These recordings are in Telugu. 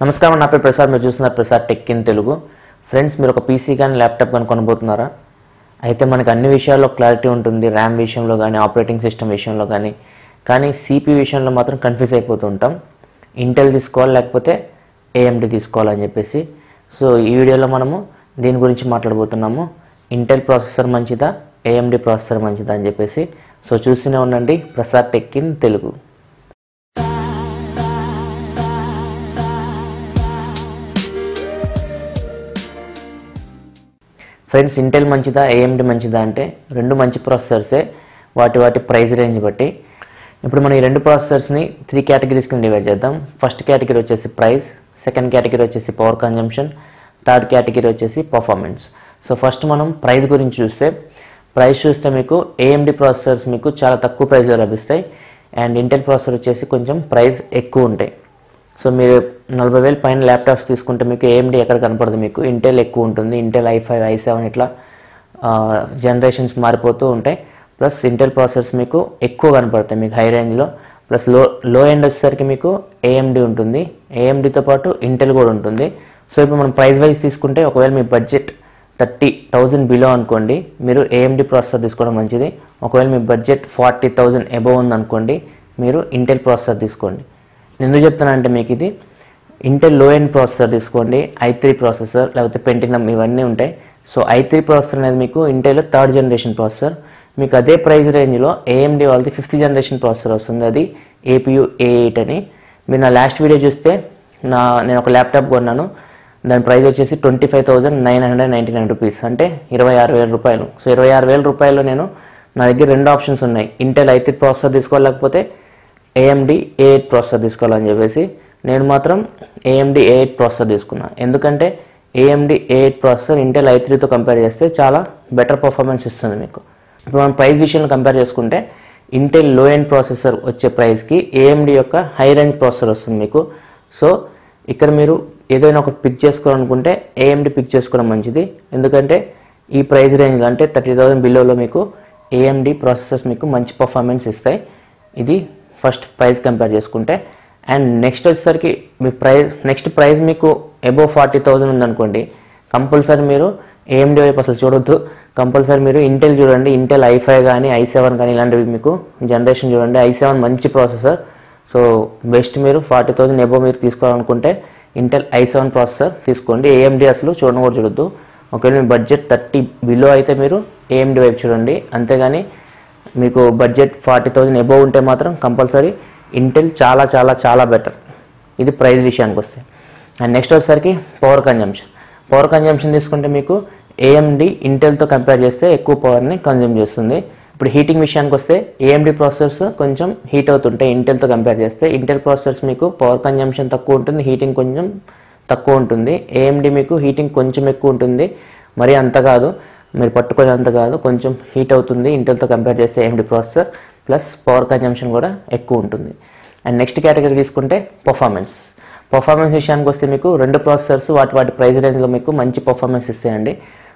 నమస్కారం, నా పేరు ప్రసాద్. మీరు చూస్తున్నారు Prasad tech in Telugu. Friends, మీరు ఒక పీసీ కానీ ల్యాప్టాప్ కానీ కొనబోతున్నారా? అయితే మనకు అన్ని విషయాల్లో క్లారిటీ ఉంటుంది, ర్యామ్ విషయంలో కానీ, ఆపరేటింగ్ సిస్టమ్ విషయంలో కానీ సిపి విషయంలో మాత్రం కన్ఫ్యూజ్ అయిపోతూ ఉంటాం. ఇంటెల్ తీసుకోవాలి లేకపోతే ఏఎండి తీసుకోవాలని చెప్పేసి. సో ఈ వీడియోలో మనము దీని గురించి మాట్లాడబోతున్నాము. ఇంటెల్ ప్రాసెసర్ మంచిదా, ఏఎండి ప్రాసెసర్ మంచిదా అని చెప్పేసి. సో చూస్తూనే ఉండండి Prasad tech in Telugu. Friends, Intel మంచిదా, ఏఎండి మంచిదా అంటే రెండు మంచి ప్రాసెసర్సే, వాటి ప్రైస్ రేంజ్ బట్టి. ఇప్పుడు మనం ఈ రెండు ప్రాసెసర్స్ని 3 కేటగిరీస్ కింద డివైడ్ చేద్దాం. ఫస్ట్ కేటగిరీ వచ్చేసి ప్రైస్, సెకండ్ కేటగిరీ వచ్చేసి పవర్ కన్జంప్షన్, థర్డ్ కేటగిరీ వచ్చేసి పర్ఫార్మెన్స్. సో ఫస్ట్ మనం ప్రైస్ గురించి చూస్తే మీకు ఏఎండి ప్రాసెసర్స్ మీకు చాలా తక్కువ ప్రైస్లో లభిస్తాయి. అండ్ ఇంటెల్ ప్రాసెసర్ వచ్చేసి కొంచెం ప్రైస్ ఎక్కువ ఉంటాయి. సో మీరు 40,000 పైన ల్యాప్టాప్స్ తీసుకుంటే మీకు ఏఎండి ఎక్కడ కనపడదు, మీకు ఇంటెల్ ఎక్కువ ఉంటుంది. ఇంటెల్ i5, i7 ఇట్లా జనరేషన్స్ మారిపోతూ ఉంటాయి. ప్లస్ ఇంటెల్ ప్రాసెసర్స్ మీకు ఎక్కువ కనపడతాయి మీకు హై రేంజ్లో. ప్లస్ లో ఎండ్ వచ్చేసరికి మీకు ఏఎండి ఉంటుంది, ఏఎండితో పాటు ఇంటెల్ కూడా ఉంటుంది. సో ఇప్పుడు మనం ప్రైస్ వైజ్ తీసుకుంటే, ఒకవేళ మీ బడ్జెట్ 30,000 బిలో అనుకోండి, మీరు ఏఎండి ప్రాసెసర్ తీసుకోవడం మంచిది. ఒకవేళ మీ బడ్జెట్ 40,000 అబోవ్ ఉందనుకోండి, మీరు ఇంటెల్ ప్రాసెసర్ తీసుకోండి. నేను ఎందుకు చెప్తానంటే, మీకు ఇది ఇంటెల్ లో ఎండ్ ప్రాసెసర్ తీసుకోండి, i3 ప్రాసెసర్ లేకపోతే పెంటినమ్ ఇవన్నీ ఉంటాయి. సో i3 ప్రాసెసర్ అనేది మీకు ఇంటెల్ 3rd జనరేషన్ ప్రాసెసర్. మీకు అదే ప్రైస్ రేంజ్లో ఏఎండి వాళ్ళది 5th జనరేషన్ ప్రాసెసర్ వస్తుంది, అది APU A8 అని. మీరు నా లాస్ట్ వీడియో చూస్తే నేను ఒక ల్యాప్టాప్ కొన్నాను, దాని ప్రైస్ వచ్చేసి 25,999 రూపీస్, అంటే 26,000 రూపాయలు. సో 26,000 రూపాయలు నా దగ్గర రెండు ఆప్షన్స్ ఉన్నాయి, ఇంటెల్ i3 ప్రాసెసర్ తీసుకోవాలి లేకపోతే AMD A8 ప్రాసెసర్ తీసుకోవాలని చెప్పేసి. నేను మాత్రం AMD A8 ప్రాసెసర్ తీసుకున్నాను. ఎందుకంటే AMD A8 ప్రాసెసర్ ఇంటెల్ i3తో కంపేర్ చేస్తే చాలా బెటర్ పర్ఫార్మెన్స్ ఇస్తుంది మీకు. ఇప్పుడు మనం ప్రైస్ విషయంలో కంపేర్ చేసుకుంటే, ఇంటెల్ లో ఎండ్ ప్రాసెసర్ వచ్చే ప్రైస్కి AMD యొక్క హై రేంజ్ ప్రాసెసర్ వస్తుంది మీకు. సో ఇక్కడ మీరు ఏదైనా ఒకటి పిక్ చేసుకోవాలనుకుంటే AMD పిక్ చేసుకోవడం మంచిది. ఎందుకంటే ఈ ప్రైస్ రేంజ్లో అంటే 30,000 బిలోలో మీకు AMD ప్రాసెసర్స్ మీకు మంచి పర్ఫార్మెన్స్ ఇస్తాయి. ఇది ఫస్ట్ ప్రైస్ కంపేర్ చేసుకుంటే. అండ్ నెక్స్ట్ వచ్చేసరికి మీ నెక్స్ట్ ప్రైస్ మీకు అబోవ్ 40,000 ఉందనుకోండి, కంపల్సరీ మీరు AMD వైపు అసలు చూడొద్దు. కంపల్సరీ మీరు ఇంటెల్ చూడండి, ఇంటెల్ i5 కానీ i7 కానీ ఇలాంటివి మీకు జనరేషన్ చూడండి. i7 మంచి ప్రాసెసర్. సో బెస్ట్ మీరు 40,000 అబోవ్ మీరు తీసుకోవాలనుకుంటే ఇంటెల్ i7 ప్రాసెసర్ తీసుకోండి. AMD అసలు చూడడం కూడా చూడొద్దు. ఒకవేళ మీ బడ్జెట్ 30 బిలో అయితే మీరు AMD వైపు చూడండి. అంతేగాని మీకు బడ్జెట్ 40,000 అబోవ్ ఉంటే మాత్రం కంపల్సరీ ఇంటెల్ చాలా చాలా చాలా బెటర్. ఇది ప్రైస్ విషయానికి వస్తే. అండ్ నెక్స్ట్ వచ్చేసరికి పవర్ కన్జంప్షన్ తీసుకుంటే మీకు AMD ఇంటెల్తో కంపేర్ చేస్తే ఎక్కువ పవర్ని కన్జ్యూమ్ చేస్తుంది. ఇప్పుడు హీటింగ్ విషయానికి వస్తే AMD ప్రాసెసర్స్ కొంచెం హీట్ అవుతుంటాయి ఇంటెల్తో కంపేర్ చేస్తే. ఇంటెల్ ప్రాసెసర్స్ మీకు పవర్ కన్జంప్షన్ తక్కువ ఉంటుంది, హీటింగ్ కొంచెం తక్కువ ఉంటుంది. AMD మీకు హీటింగ్ కొంచెం ఎక్కువ ఉంటుంది, మరీ అంత కాదు, మీరు పట్టుకునే అంత కాదు, కొంచెం హీట్ అవుతుంది ఇంటెల్తో కంపేర్ చేస్తే AMD processor. Plus power consumption కూడా ఎక్కువ ఉంటుంది. అండ్ నెక్స్ట్ కేటగిరీ తీసుకుంటే పర్ఫార్మెన్స్ విషయానికి వస్తే, మీకు రెండు ప్రాసెసర్స్ వాటి ప్రైస్ రేంజ్లో మీకు మంచి పర్ఫార్మెన్స్ ఇస్తాయండి.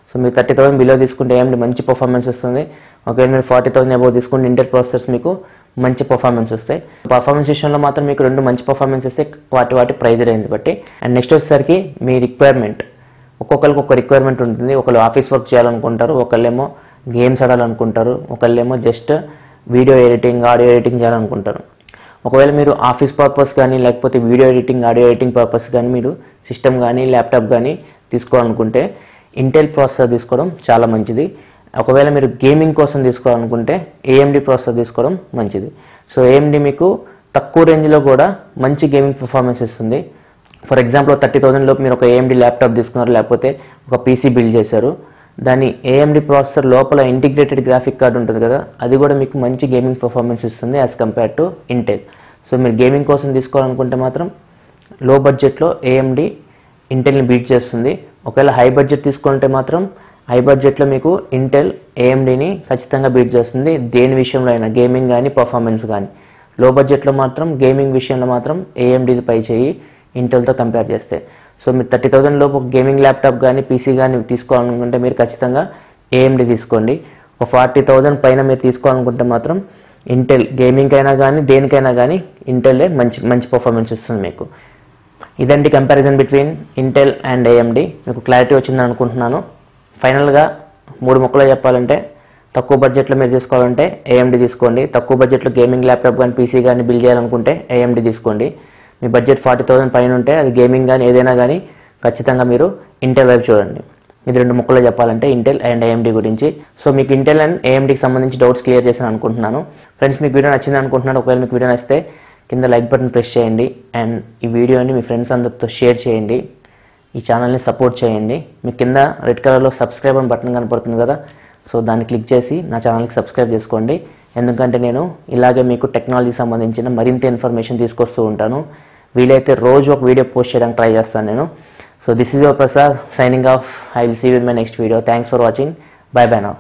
సో మీరు 30,000 బిలో తీసుకుంటే AMD మంచి పర్ఫార్మెన్స్ వస్తుంది. ఒకవేళ మీరు 40,000 అబోవ్ తీసుకుంటే ఇంటెల్ ప్రాసెసర్స్ మీకు మంచి పర్ఫార్మెన్స్ వస్తాయి. పర్ఫార్మెన్స్ విషయంలో మాత్రం మీకు రెండు మంచి పర్ఫార్మెన్స్ వస్తాయి వాటి ప్రైస్ రేంజ్ బట్టి. అండ్ నెక్స్ట్ వచ్చేసరికి మీ రిక్వైర్మెంట్, ఒక్కొక్కరికి ఒక రిక్వైర్మెంట్ ఉంటుంది. ఒకళ్ళు ఆఫీస్ వర్క్ చేయాలనుకుంటారు, ఒకళ్ళేమో గేమ్స్ ఆడాలనుకుంటారు, ఒకళ్ళేమో just video editing, audio editing చేయాలనుకుంటారు. ఒకవేళ మీరు ఆఫీస్ పర్పస్ కానీ లేకపోతే video editing, audio editing purpose కానీ మీరు సిస్టమ్ కానీ ల్యాప్టాప్ కానీ తీసుకోవాలనుకుంటే ఇంటెల్ ప్రాసెసర్ తీసుకోవడం చాలా మంచిది. ఒకవేళ మీరు గేమింగ్ కోసం తీసుకోవాలనుకుంటే AMD ప్రాసెసర్ తీసుకోవడం మంచిది. సో AMD మీకు తక్కువ రేంజ్లో కూడా మంచి గేమింగ్ పర్ఫార్మెన్స్ ఇస్తుంది. ఫర్ ఎగ్జాంపుల్ 30,000 లోపు మీరు ఒక AMD ల్యాప్టాప్ తీసుకున్నారు, లేకపోతే ఒక PC బిల్డ్ చేశారు, దాని AMD ప్రాసెసర్ లోపల ఇంటిగ్రేటెడ్ గ్రాఫిక్ కార్డ్ ఉంటుంది కదా, అది కూడా మీకు మంచి గేమింగ్ పర్ఫార్మెన్స్ ఇస్తుంది as compare to Intel. So మీరు గేమింగ్ కోసం తీసుకోవాలనుకుంటే మాత్రం లో బడ్జెట్లో AMD ఇంటెల్ని బీట్ చేస్తుంది. ఒకవేళ హై బడ్జెట్ తీసుకుంటే మాత్రం హై బడ్జెట్లో మీకు ఇంటెల్ AMDని ఖచ్చితంగా బీట్ చేస్తుంది, దేని విషయంలో అయినా, గేమింగ్ కానీ పర్ఫార్మెన్స్ కానీ. లో బడ్జెట్లో మాత్రం గేమింగ్ విషయంలో మాత్రం AMDది పై చేయి ఇంటెల్తో కంపేర్ చేస్తే. సో మీరు 30,000 లోపు గేమింగ్ ల్యాప్టాప్ కానీ PC కానీ తీసుకోవాలనుకుంటే మీరు ఖచ్చితంగా AMD తీసుకోండి. ఒక 40,000 పైన మీరు తీసుకోవాలనుకుంటే మాత్రం ఇంటెల్, గేమింగ్ అయినా కానీ దేనికైనా కానీ ఇంటెల్లే మంచి పర్ఫార్మెన్స్ ఇస్తుంది మీకు. ఇదండి comparison between Intel and AMD. మీకు క్లారిటీ వచ్చిందని అనుకుంటున్నాను. ఫైనల్గా 3 ముక్కలో చెప్పాలంటే తక్కువ బడ్జెట్లో మీరు తీసుకోవాలంటే ఏఎండి తీసుకోండి. తక్కువ బడ్జెట్లో గేమింగ్ ల్యాప్టాప్ కానీ పీసీ కానీ బిల్డ్ చేయాలనుకుంటే ఏఎండి తీసుకోండి. మీ బడ్జెట్ 40,000 పైన ఉంటే అది గేమింగ్ కానీ ఏదైనా కానీ ఖచ్చితంగా మీరు ఇంటెల్ వైపు చూడండి. ఇది 2 ముక్కలో చెప్పాలంటే ఇంటెల్ అండ్ ఏఎండి గురించి. సో మీకు ఇంటెల్ అండ్ ఏఎండికి సంబంధించి డౌట్స్ క్లియర్ చేశాను అనుకుంటున్నాను. ఫ్రెండ్స్ మీకు వీడియో నచ్చింది అనుకుంటున్నాను. ఒకవేళ మీకు వీడియో నచ్చితే కింద లైక్ బటన్ ప్రెస్ చేయండి అండ్ ఈ వీడియోని మీ ఫ్రెండ్స్ అందరితో షేర్ చేయండి. ఈ ఛానల్ని సపోర్ట్ చేయండి. మీ కింద రెడ్ కలర్లో సబ్స్క్రైబ్ అని బటన్ కనపడుతుంది కదా, సో దాన్ని క్లిక్ చేసి నా ఛానల్కి సబ్స్క్రైబ్ చేసుకోండి. ఎందుకంటే నేను ఇలాగే మీకు టెక్నాలజీ సంబంధించిన మరింత ఇన్ఫర్మేషన్ తీసుకొస్తూ ఉంటాను. వీలైతే రోజు ఒక వీడియో పోస్ట్ చేయడానికి ట్రై చేస్తాను నేను. So this is your Prasad signing off. I will see you in my next video. Thanks for watching. Bye bye now.